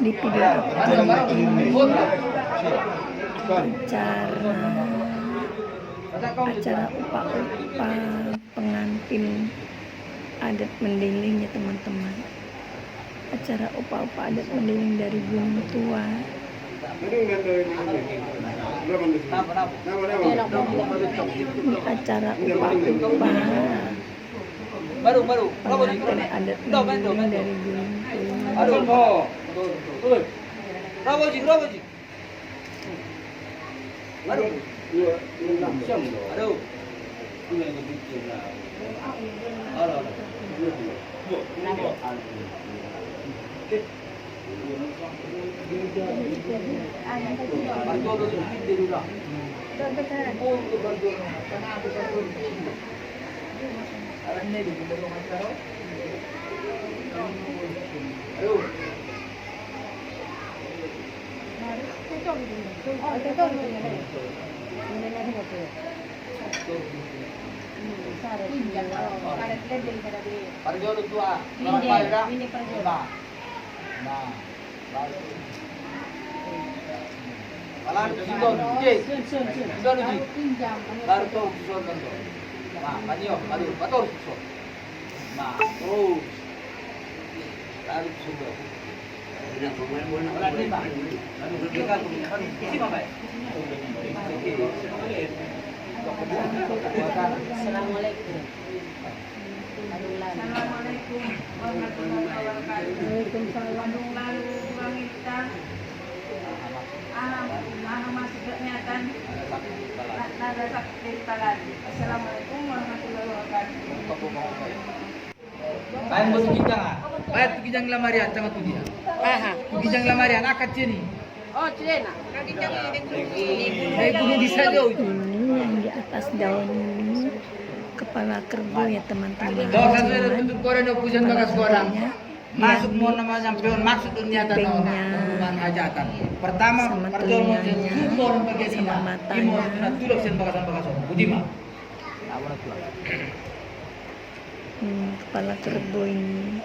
di video kali ini acara upa-upa pengantin adat Mandailing ya teman-teman. Acara upa-upa adat Mandailing dari Gunung Tua. Ini acara upa-upa pengantin adat Mandailing dari Gunung Tua. Assalamualaikum warahmatullahi wabarakatuh. Waalaikumsalam. Lalu wanita anak masih berniatan nada sakti lagi. Assalamualaikum warahmatullahi wabarakatuh. Kain batu kijang ah. Bayat tu kijang lamarian sangat tu dia. Kijang lamarian akad sini. Oh, Cina. Kijang Naik gunung di sana jauh. Ini yang di atas daun ini kepala kerbau ya teman-teman. Dok satu ada tutup koran dok pujan bagas koran. Masuk mau nama sampeon maksud dunia tanah rumah hajatan. Pertama perjuangan sumber bagian ini. Timur sudah tulak sen bagas Budima. Kepala kerbau ini